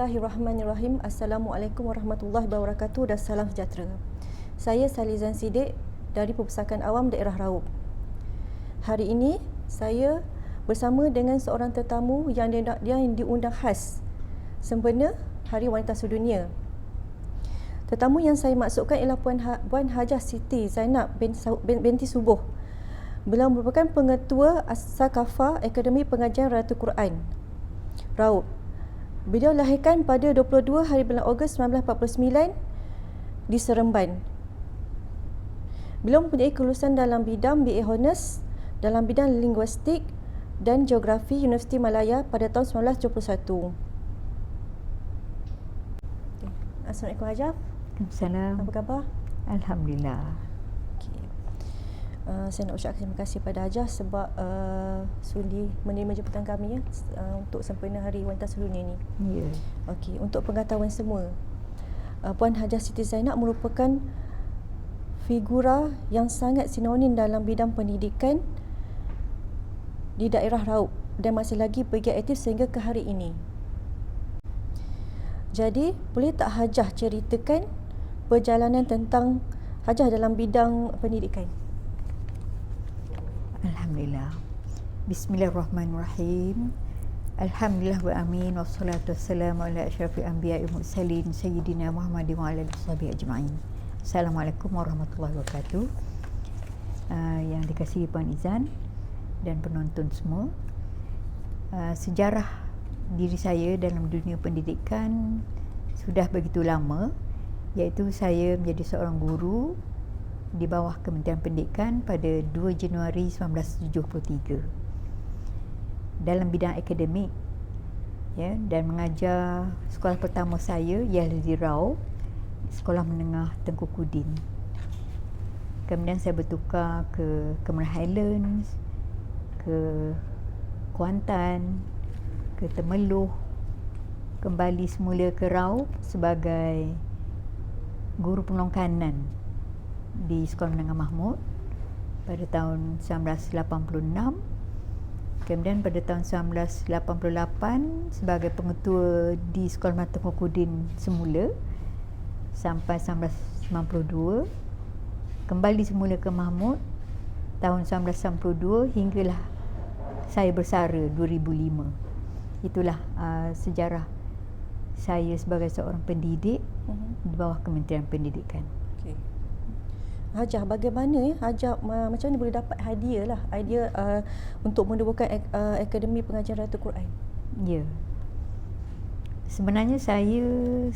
Bismillahirrahmanirrahim. Assalamualaikum warahmatullahi wabarakatuh dan salam sejahtera. Saya Salizan Siddiq dari Perpustakaan Awam Daerah Raub. Hari ini saya bersama dengan seorang tetamu yang diundang khas sempena Hari Wanita Sedunia. Tetamu yang saya maksudkan ialah Puan Hajah Siti Zainab binti Subuh. Beliau merupakan pengetua As-Sakafah Akademi Pengajian Ratu Quran Raub. Beliau lahirkan pada 22 hari bulan Ogos 1949 di Seremban. Beliau mempunyai kelulusan dalam bidang BA Honors dalam bidang linguistik dan geografi Universiti Malaya pada tahun 1971. Assalamualaikum Hajah. Waalaikumsalam. Apa khabar? Alhamdulillah. Saya nak ucapkan terima kasih pada Hajah sebab sudi menerima jemputan kami untuk sempena Hari Wanita Sedunia ini. Ya. Okey, untuk pengetahuan semua, Puan Hajah Siti Zainab merupakan figura yang sangat sinonim dalam bidang pendidikan di daerah Raub dan masih lagi bergiat aktif sehingga ke hari ini. Jadi, boleh tak Hajah ceritakan perjalanan tentang Hajah dalam bidang pendidikan? Alhamdulillah. Bismillahirrahmanirrahim. Alhamdulillah wa amin wassalatu wassalamu ala asyrafil anbiya'i wal mursalin sayyidina Muhammadin wa ala alihi washabihi ajma'in. Assalamualaikum warahmatullahi wabarakatuh. Yang dikasihi Puan Izan dan penonton semua. Sejarah diri saya dalam dunia pendidikan sudah begitu lama, iaitu saya menjadi seorang guru di bawah Kementerian Pendidikan pada 2 Januari 1973 dalam bidang akademik, ya, dan mengajar. Sekolah pertama saya ialah di Raub, Sekolah Menengah Tengku Kudin. Kemudian saya bertukar ke Cameron Highlands, ke Kuantan, ke Temeloh, kembali semula ke Raub sebagai guru penolong kanan di Sekolah Menengah Mahmud pada tahun 1986. Kemudian pada tahun 1988 sebagai pengetua di Sekolah Menengah Tengku Kudin semula sampai 1992. Kembali semula ke Mahmud tahun 1992 hinggalah saya bersara 2005. Itulah sejarah saya sebagai seorang pendidik di bawah Kementerian Pendidikan. Okay. Hajah, bagaimana Hajah macam mana boleh dapat hadiah untuk menubuhkan Akademi Pengajian Ratu Quran? Ya. Sebenarnya saya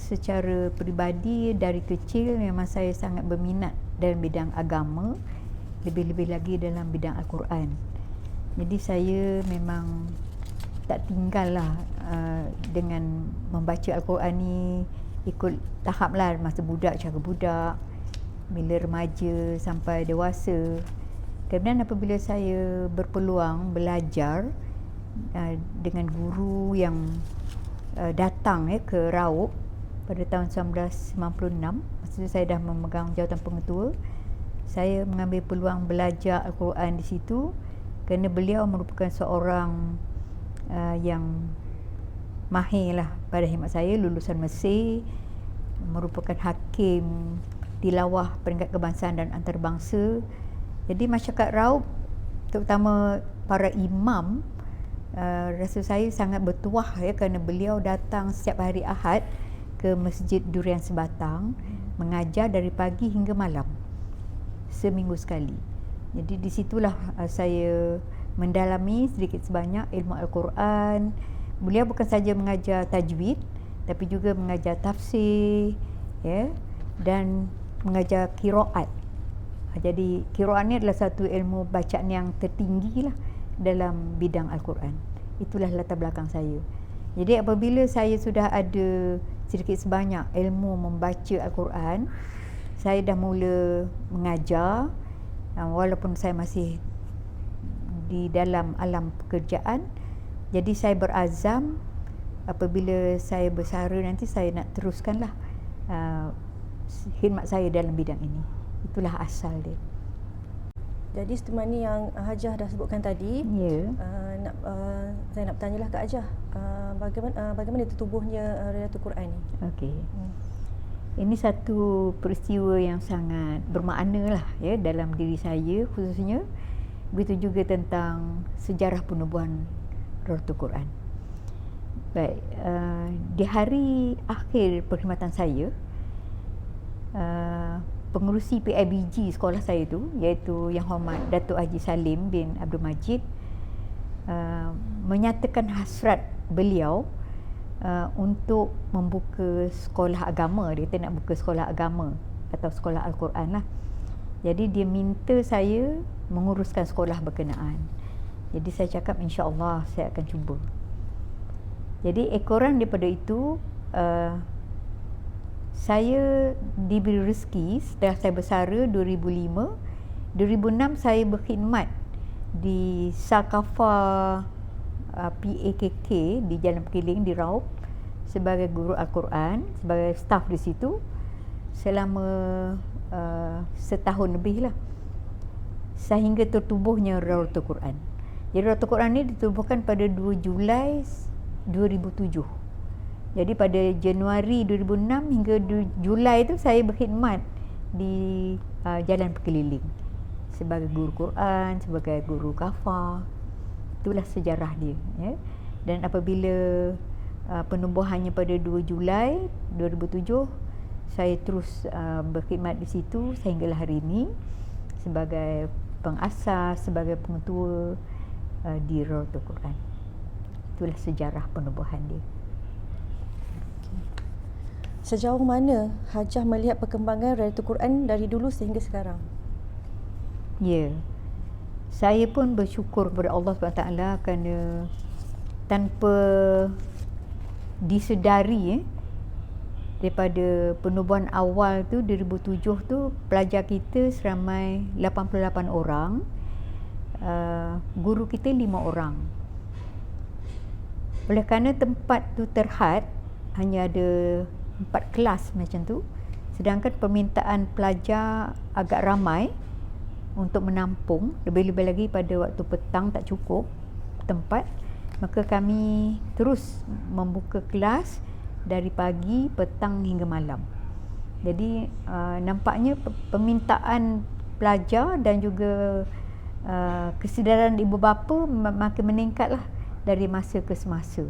secara peribadi dari kecil memang saya sangat berminat dalam bidang agama, lebih-lebih lagi dalam bidang Al-Quran. Jadi saya memang tak tinggallah dengan membaca Al-Quran ni, ikut tahap lah, masa budak cara budak, bila remaja sampai dewasa. Kemudian apabila saya berpeluang belajar dengan guru yang datang ke Raub pada tahun 1996, masa itu saya dah memegang jawatan pengetua, saya mengambil peluang belajar Al-Quran di situ kerana beliau merupakan seorang yang mahir lah pada khidmat saya, lulusan Mesir, merupakan hakim tilawah peringkat kebangsaan dan antarabangsa. Jadi masyarakat Raub, terutama para imam, rasa saya sangat bertuah, ya, kerana beliau datang setiap hari Ahad ke Masjid Durian Sebatang mengajar dari pagi hingga malam, seminggu sekali. Jadi di situlah saya mendalami sedikit sebanyak ilmu Al-Quran. Beliau bukan saja mengajar tajwid, tapi juga mengajar tafsir, ya, dan mengajar qiraat. Jadi qiraat ni adalah satu ilmu bacaan yang tertinggi lah dalam bidang Al-Quran. Itulah latar belakang saya. Jadi apabila saya sudah ada sedikit sebanyak ilmu membaca Al-Quran, saya dah mula mengajar, walaupun saya masih di dalam alam pekerjaan. Jadi saya berazam apabila saya bersara nanti saya nak teruskanlah khidmat saya dalam bidang ini. Itulah asal dia. Jadi seperti yang Hajah dah sebutkan tadi, Ya. saya nak bertanyalah Kak Hajah, bagaimana tertubuhnya Lailatul Quran ni? Okey. Ini satu peristiwa yang sangat bermakna lah ya dalam diri saya khususnya. Begitu juga tentang sejarah penubuhan Lailatul Quran. Baik, di hari akhir perkhidmatan saya, pengerusi PIBG sekolah saya tu, iaitu Yang Hormat Datuk Haji Salim bin Abdul Majid, menyatakan hasrat beliau untuk membuka sekolah agama. Dia kata nak buka sekolah agama atau sekolah Al-Quran lah. Jadi dia minta saya menguruskan sekolah berkenaan. Jadi saya cakap insya-Allah saya akan cuba. Jadi ekoran daripada itu, saya diberi rezeki setelah saya bersara 2005. 2006 saya berkhidmat di Sakafa PAKK di Jalan Pekiling di Raub sebagai guru Al-Quran, sebagai staf di situ selama setahun lebih lah, sehingga tertubuhnya Lailatul Quran. Jadi Lailatul Quran ni ditubuhkan pada 2 Julai 2007. Jadi pada Januari 2006 hingga Julai tu saya berkhidmat di Jalan Perkeliling sebagai guru Quran, sebagai guru kafah. Itulah sejarah dia ya. Dan apabila penubuhannya pada 2 Julai 2007, saya terus berkhidmat di situ sehinggalah hari ini sebagai pengasas, sebagai pengetua di Lailatul Quran. Itulah sejarah penubuhan dia. Sejauh mana Hajah melihat perkembangan Lailatul Quran dari dulu sehingga sekarang? Ya. Saya pun bersyukur kepada Allah SWT kerana tanpa disedari daripada penubuhan awal tu 2007 tu, pelajar kita seramai 88 orang, guru kita 5 orang. Oleh kerana tempat tu terhad, hanya ada 4 kelas macam tu, sedangkan permintaan pelajar agak ramai untuk menampung, lebih-lebih lagi pada waktu petang tak cukup tempat, maka kami terus membuka kelas dari pagi, petang hingga malam. Jadi nampaknya permintaan pelajar dan juga kesedaran ibu bapa makin meningkatlah dari masa ke semasa,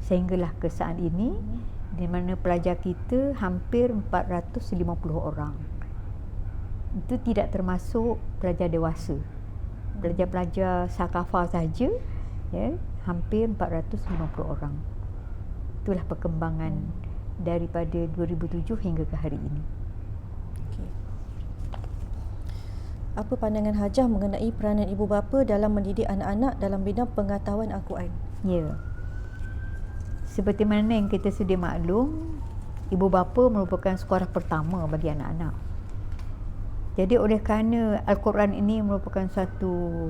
sehinggalah ke saat ini di mana pelajar kita hampir 450 orang. Itu tidak termasuk pelajar dewasa. Pelajar-pelajar Sakafah saja ya, hampir 450 orang. Itulah perkembangan daripada 2007 hingga ke hari ini. Okay. Apa pandangan Hajah mengenai peranan ibu bapa dalam mendidik anak-anak dalam bidang pengetahuan Al-Quran? Ya. Seperti mana yang kita sedia maklum, ibu bapa merupakan sekolah pertama bagi anak-anak. Jadi oleh kerana Al-Quran ini merupakan suatu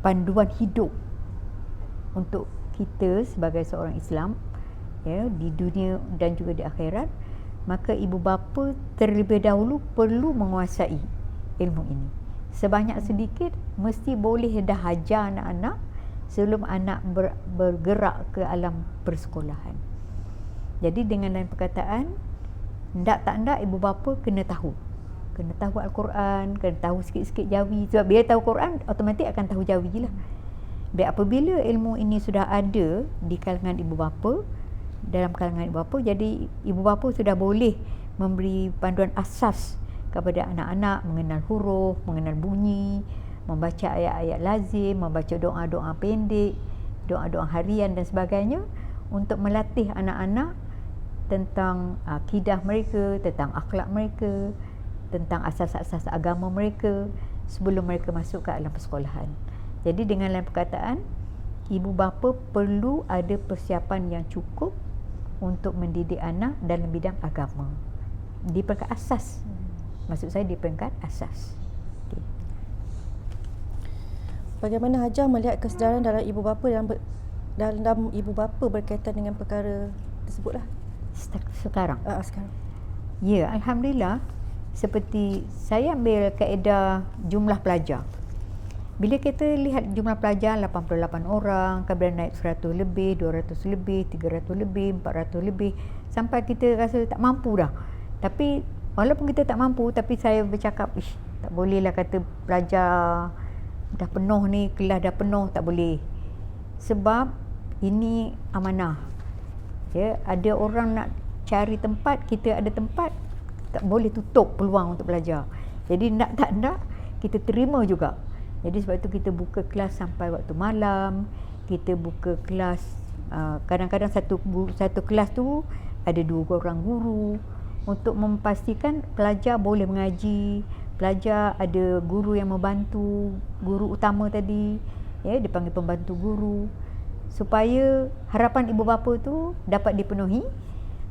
panduan hidup untuk kita sebagai seorang Islam ya, di dunia dan juga di akhirat, maka ibu bapa terlebih dahulu perlu menguasai ilmu ini. Sebanyak sedikit mesti boleh dah ajar anak-anak sebelum anak bergerak ke alam persekolahan. Jadi dengan lain perkataan, tak ndak ibu bapa kena tahu Al-Quran, kena tahu sikit-sikit Jawi. Sebab bila tahu Quran, automatik akan tahu Jawi lah. Baik, apabila ilmu ini sudah ada di kalangan ibu bapa, dalam kalangan ibu bapa, jadi ibu bapa sudah boleh memberi panduan asas kepada anak-anak mengenal huruf, mengenal bunyi, membaca ayat-ayat lazim, membaca doa-doa pendek, doa-doa harian dan sebagainya, untuk melatih anak-anak tentang akidah mereka, tentang akhlak mereka, tentang asas-asas agama mereka sebelum mereka masuk ke alam persekolahan. Jadi dengan lain perkataan, ibu bapa perlu ada persiapan yang cukup untuk mendidik anak dalam bidang agama di peringkat asas. Maksud saya di peringkat asas. Okay. Bagaimana Hajah melihat kesedaran dalam ibu bapa dalam ibu bapa berkaitan dengan perkara tersebutlah sekarang? Sekarang. Ya, alhamdulillah, seperti saya ambil kaedah jumlah pelajar. Bila kita lihat jumlah pelajar 88 orang, kemudian naik 100 lebih, 200 lebih, 300 lebih, 400 lebih, sampai kita rasa tak mampu dah. Tapi walaupun kita tak mampu, tapi saya bercakap, tak bolehlah kata pelajar dah penuh ni, kelas dah penuh, tak boleh. Sebab ini amanah. Ya, ada orang nak cari tempat, kita ada tempat, tak boleh tutup peluang untuk belajar. Jadi nak tak nak, kita terima juga. Jadi sebab itu kita buka kelas sampai waktu malam. Kita buka kelas, kadang-kadang satu kelas tu ada 2 orang guru, untuk memastikan pelajar boleh mengaji, pelajar ada guru yang membantu, guru utama tadi, ya, dipanggil pembantu guru, supaya harapan ibu bapa tu dapat dipenuhi,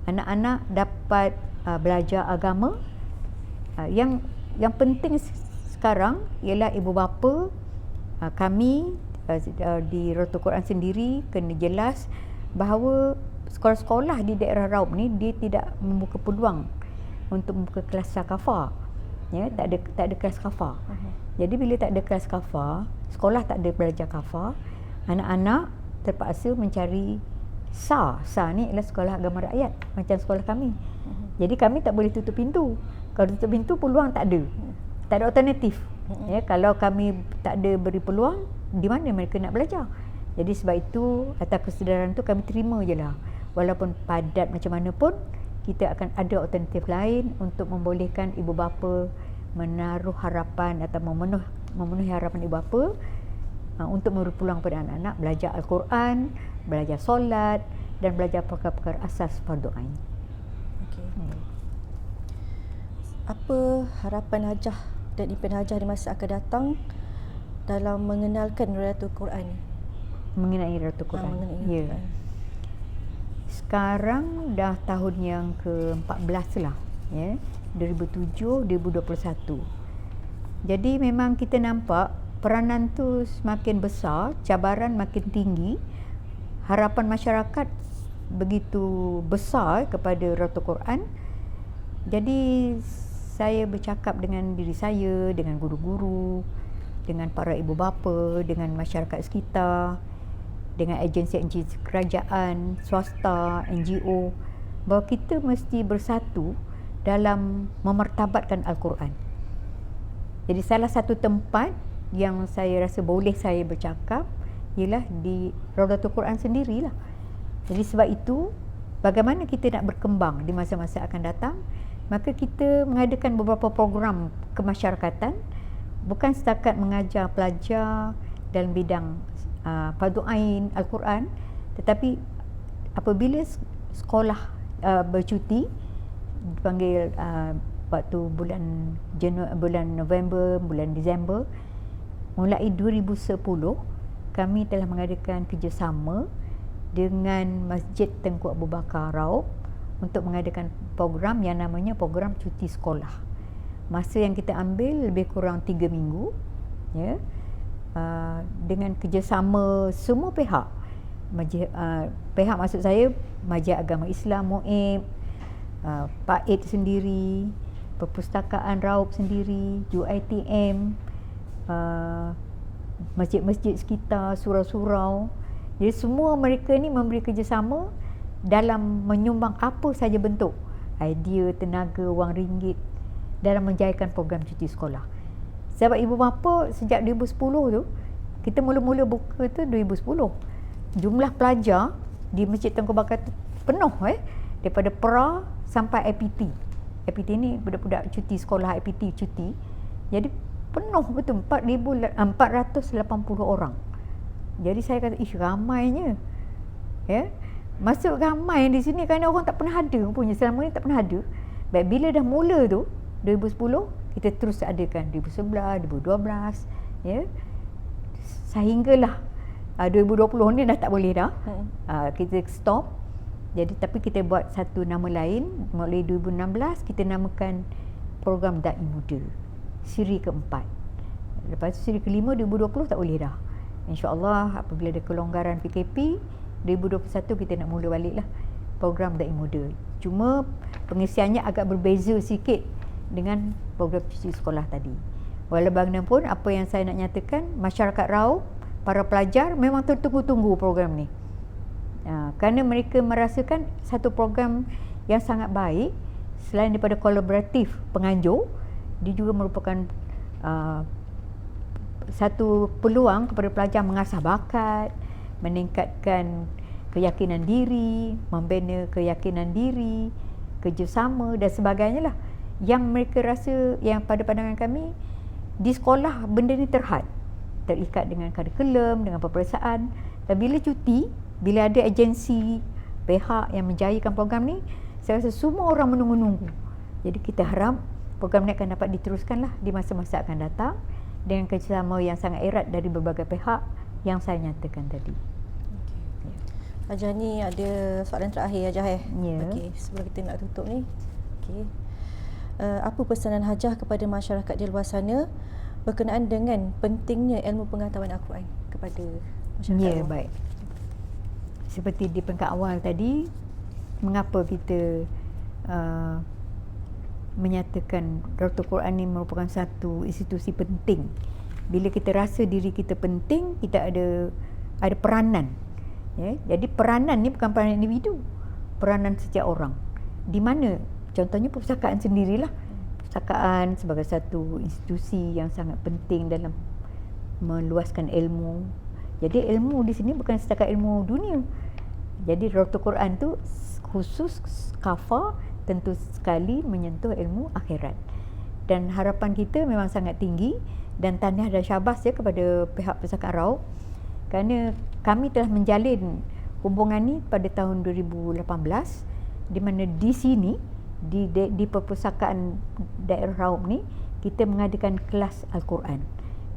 anak-anak dapat belajar agama. Yang penting sekarang ialah ibu bapa, kami di Rotul Quran sendiri kena jelas bahawa sekolah-sekolah di daerah Raub ni dia tidak membuka peluang untuk membuka kelas sakafah. Ya, tak ada kelas kafah. Jadi bila tak ada kelas kafah, sekolah tak ada belajar kafah, anak-anak terpaksa mencari SAR. SAR ni ialah sekolah agama rakyat, macam sekolah kami. Jadi kami tak boleh tutup pintu. Kalau tutup pintu, peluang tak ada. Tak ada alternatif. Ya, kalau kami tak ada beri peluang, di mana mereka nak belajar? Jadi sebab itu, atas kesedaran tu kami terima je lah. Walaupun padat macam mana pun, kita akan ada alternatif lain untuk membolehkan ibu bapa menaruh harapan atau memenuhi harapan ibu bapa untuk memberi peluang kepada anak-anak belajar Al-Quran, belajar solat dan belajar perkara-perkara asas fardu ain. Okey. Apa harapan Hajah dan impian Hajah di masa akan datang dalam mengenalkan Rayatul Quran? Mengenai Rayatul Quran. Ya. Sekarang dah tahun yang ke-14 lah, ya, 2007-2021. Jadi memang kita nampak peranan tu semakin besar, cabaran makin tinggi, harapan masyarakat begitu besar kepada Rayatul Quran. Jadi saya bercakap dengan diri saya, dengan guru-guru, dengan para ibu bapa, dengan masyarakat sekitar, dengan agensi-agensi kerajaan, swasta, NGO, bahawa kita mesti bersatu dalam memartabatkan Al-Quran. Jadi salah satu tempat yang saya rasa boleh saya bercakap ialah di Raudatul Quran sendirilah. Jadi sebab itu, bagaimana kita nak berkembang di masa-masa akan datang, maka kita mengadakan beberapa program kemasyarakatan, bukan setakat mengajar pelajar dalam bidang fardu ain Al-Quran, tetapi apabila sekolah bercuti, dipanggil waktu bulan November, bulan Disember, mulai 2010 kami telah mengadakan kerjasama dengan Masjid Tengku Abu Bakar Raub untuk mengadakan program yang namanya program cuti sekolah. Masa yang kita ambil lebih kurang 3 minggu, ya, dengan kerjasama semua pihak. Pihak maksud saya Majlis Agama Islam, MUIB, PAID sendiri, Perpustakaan Raub sendiri, UiTM, masjid-masjid sekitar, surau-surau. Jadi semua mereka ni memberi kerjasama dalam menyumbang apa saja bentuk idea, tenaga, wang ringgit dalam menjayakan program cuti sekolah. Sebab ibu bapa sejak 2010 tu, kita mula-mula buka tu 2010. Jumlah pelajar di Masjid Tengku Bakar tu penuh, daripada pra sampai IPT. IPT ni budak-budak cuti sekolah, IPT cuti. Jadi penuh betul, 480 orang. Jadi saya kata, ramainya. Ya. Masuk ramai di sini kerana orang tak pernah ada punya, selama ni tak pernah ada. Baik, bila dah mula tu 2010, kita terus adakan 2011, 2012, ya. Sehinggalah 2020 ni dah tak boleh dah. Kita stop. Jadi tapi kita buat satu nama lain. Mulai 2016 kita namakan program Dai Muda, siri keempat. Lepas tu siri kelima 2020 tak boleh dah. InsyaAllah apabila ada kelonggaran PKP 2021 kita nak mula balik lah program Dai Muda. Cuma pengisiannya agak berbeza sikit dengan program cuti sekolah tadi. Walau bagaimanapun, apa yang saya nak nyatakan, masyarakat Raub, para pelajar memang tertunggu-tunggu program ni. Kerana mereka merasakan satu program yang sangat baik. Selain daripada kolaboratif penganjur, dia juga merupakan satu peluang kepada pelajar mengasah bakat, meningkatkan keyakinan diri, membina keyakinan diri, kerjasama dan sebagainya lah. Yang mereka rasa, yang pada pandangan kami, di sekolah benda ni terikat dengan kurikulum, dengan peperiksaan. Dan bila cuti, bila ada agensi, pihak yang menjayakan program ni, saya rasa semua orang menunggu-nunggu. Jadi kita harap program ni akan dapat diteruskan lah di masa-masa akan datang dengan kerjasama yang sangat erat dari berbagai pihak yang saya nyatakan tadi. Hajah ni ada soalan terakhir Hajah Ya. Okey, sebelum kita nak tutup ni. Okey. Apa pesanan Hajah kepada masyarakat di luar sana berkenaan dengan pentingnya ilmu pengetahuan Al-Quran kepada masyarakat? Ya, baik. Seperti di peringkat awal tadi, mengapa kita menyatakan Darul Quran ini merupakan satu institusi penting. Bila kita rasa diri kita penting, kita ada peranan. Ya, jadi peranan ni bukan peranan individu, peranan setiap orang. Di mana contohnya perpustakaan sendirilah. Perpustakaan sebagai satu institusi yang sangat penting dalam meluaskan ilmu. Jadi ilmu di sini bukan setakat ilmu dunia. Jadi Darul Quran tu khusus kafa tentu sekali menyentuh ilmu akhirat. Dan harapan kita memang sangat tinggi dan tahniah dan syabas kepada pihak Perpustakaan Raub kerana kami telah menjalin hubungan ni pada tahun 2018 di mana di sini di Perpustakaan Daerah Raub ni kita mengadakan kelas Al-Quran.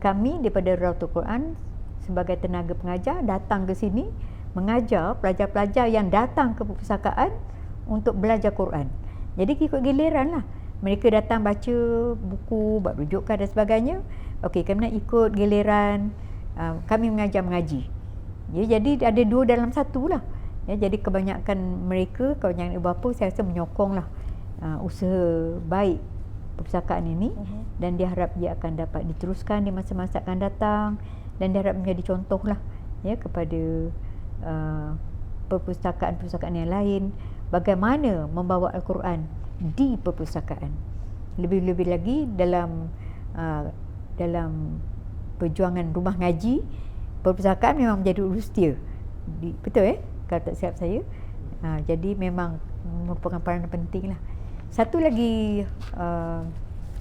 Kami daripada Darul Quran sebagai tenaga pengajar datang ke sini mengajar pelajar-pelajar yang datang ke perpustakaan untuk belajar Quran. Jadi ikut giliran lah. Mereka datang baca buku, buat rujukan dan sebagainya. Okey, kami nak ikut giliran kami mengaji. Ya, jadi ada dua dalam satu lah. Ya, jadi kebanyakan kebanyakan ibu bapa saya rasa menyokong lah usaha baik perpustakaan ini dan diharap ia akan dapat diteruskan di masa-masa akan datang dan diharap menjadi contoh lah ya kepada perpustakaan-perpustakaan yang lain bagaimana membawa Al-Quran di perpustakaan. Lebih-lebih lagi dalam perjuangan rumah ngaji, perpustakaan memang menjadi urustia. Betul kalau tak silap saya. Jadi memang merupakan peranan penting lah. Satu lagi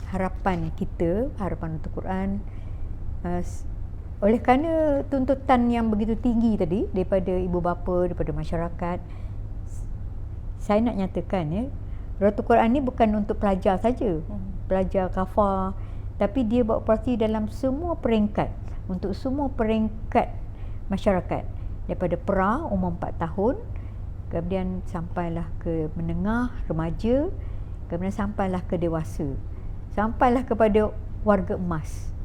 harapan kita, harapan untuk Quran, oleh kerana tuntutan yang begitu tinggi tadi daripada ibu bapa, daripada masyarakat, saya nak nyatakan Darul Quran ni bukan untuk pelajar saja, pelajar kafar, tapi dia beroperasi dalam semua peringkat, untuk semua peringkat masyarakat, daripada pra umur 4 tahun, kemudian sampailah ke menengah, remaja, kemudian sampailah ke dewasa, sampailah kepada warga emas.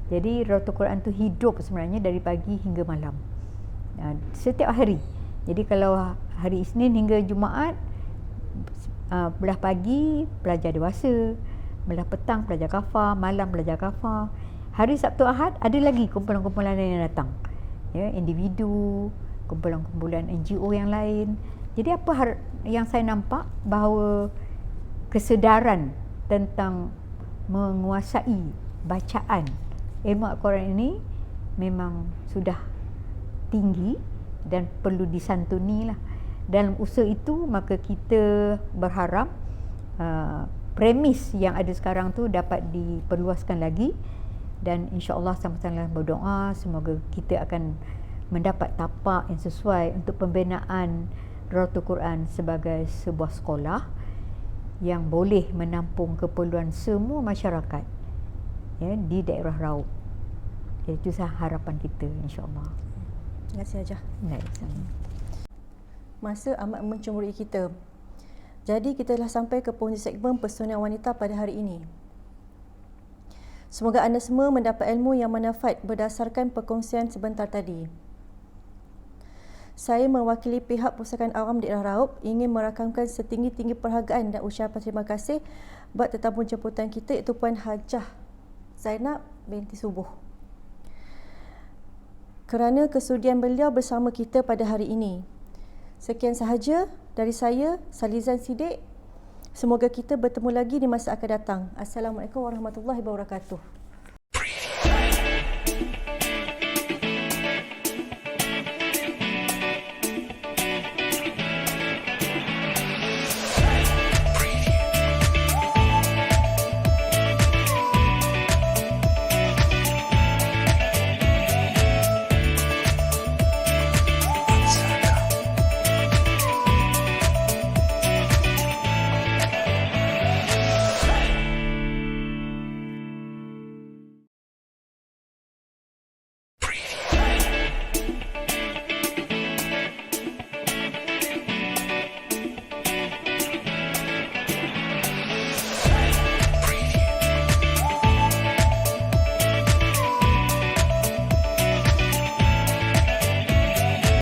Jadi Darul Quran tu hidup sebenarnya dari pagi hingga malam, setiap hari. Jadi kalau hari Isnin hingga Jumaat, belah pagi pelajar dewasa, belah petang pelajar kafar, malam pelajar kafar. Hari Sabtu Ahad ada lagi kumpulan-kumpulan lain yang datang, ya, individu, kumpulan-kumpulan NGO yang lain. Jadi apa yang saya nampak, bahawa kesedaran tentang menguasai bacaan ilmu Al-Quran ini memang sudah tinggi dan perlu disantuni lah. Dalam usaha itu maka kita berharap premis yang ada sekarang tu dapat diperluaskan lagi, dan insya-Allah sama-sama berdoa semoga kita akan mendapat tapak yang sesuai untuk pembinaan Darul Quran sebagai sebuah sekolah yang boleh menampung keperluan semua masyarakat ya di daerah Raub. Itu harapan kita insya-Allah. Terima kasih Hajah. Baik, sama. Masa amat mencemburui kita. Jadi kita telah sampai ke penghujung segmen Pesona Wanita pada hari ini. Semoga anda semua mendapat ilmu yang manfaat berdasarkan perkongsian sebentar tadi. Saya mewakili pihak Perpustakaan Awam Daerah Raub ingin merakamkan setinggi-tinggi perhargaan dan ucapan terima kasih buat tetamu jemputan kita iaitu Puan Hajah Zainab binti Subuh, kerana kesudian beliau bersama kita pada hari ini. Sekian sahaja dari saya, Salizan Sidek. Semoga kita bertemu lagi di masa akan datang. Assalamualaikum warahmatullahi wabarakatuh.